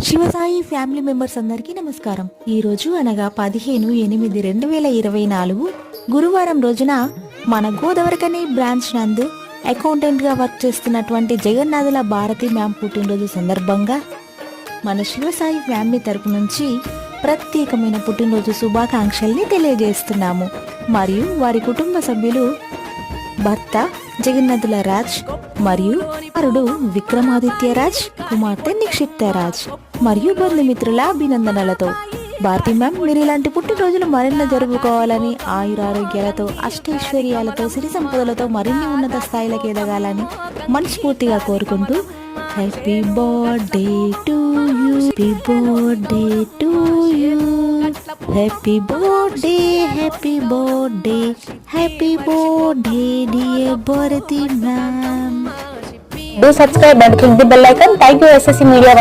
Shivasai family members అందరికీ నమస్కారం. ఈ రోజు అనగా 15/8/2024 గురువారం రోజున మన గోదావరికని బ్రాంచ్ నందు అకౌంటెంట్ గా వర్క్ చేస్తున్నటువంటి జగన్నాథుల భారతి మ్యామ్ పుట్టినరోజు సందర్భంగా మన శివసాయి ఫ్యామిలీ తరపు నుంచి ప్రత్యేకమైన పుట్టినరోజు శుభాకాంక్షల్ని తెలియజేస్తున్నాము. మరియు వారి కుటుంబ సభ్యులు భర్త జగన్నాథుల రాజ్ మరియు కుమారుడు విక్రమాదిత్య రాజ్, కుమార్తె నిక్షిప్త రాజ్ మరియు బంధుమిత్రుల అభినందనలతో భారతి మ్యామ్ మీరు ఇలాంటి పుట్టినరోజులు మరెన్నో జరుపుకోవాలని, ఆయురారోగ్యాలతో, అష్టైశ్వర్యాలతో, సిరి సంపదలతో మరిన్ని ఉన్నత స్థాయిలకు ఎదగాలని మనస్ఫూర్తిగా కోరుకుంటూ happy birthday to you, happy birthday to you, happy birthday, happy birthday, happy birthday dear Bharati ma'am. Do subscribe and click the bell icon. Thank you SSC Media.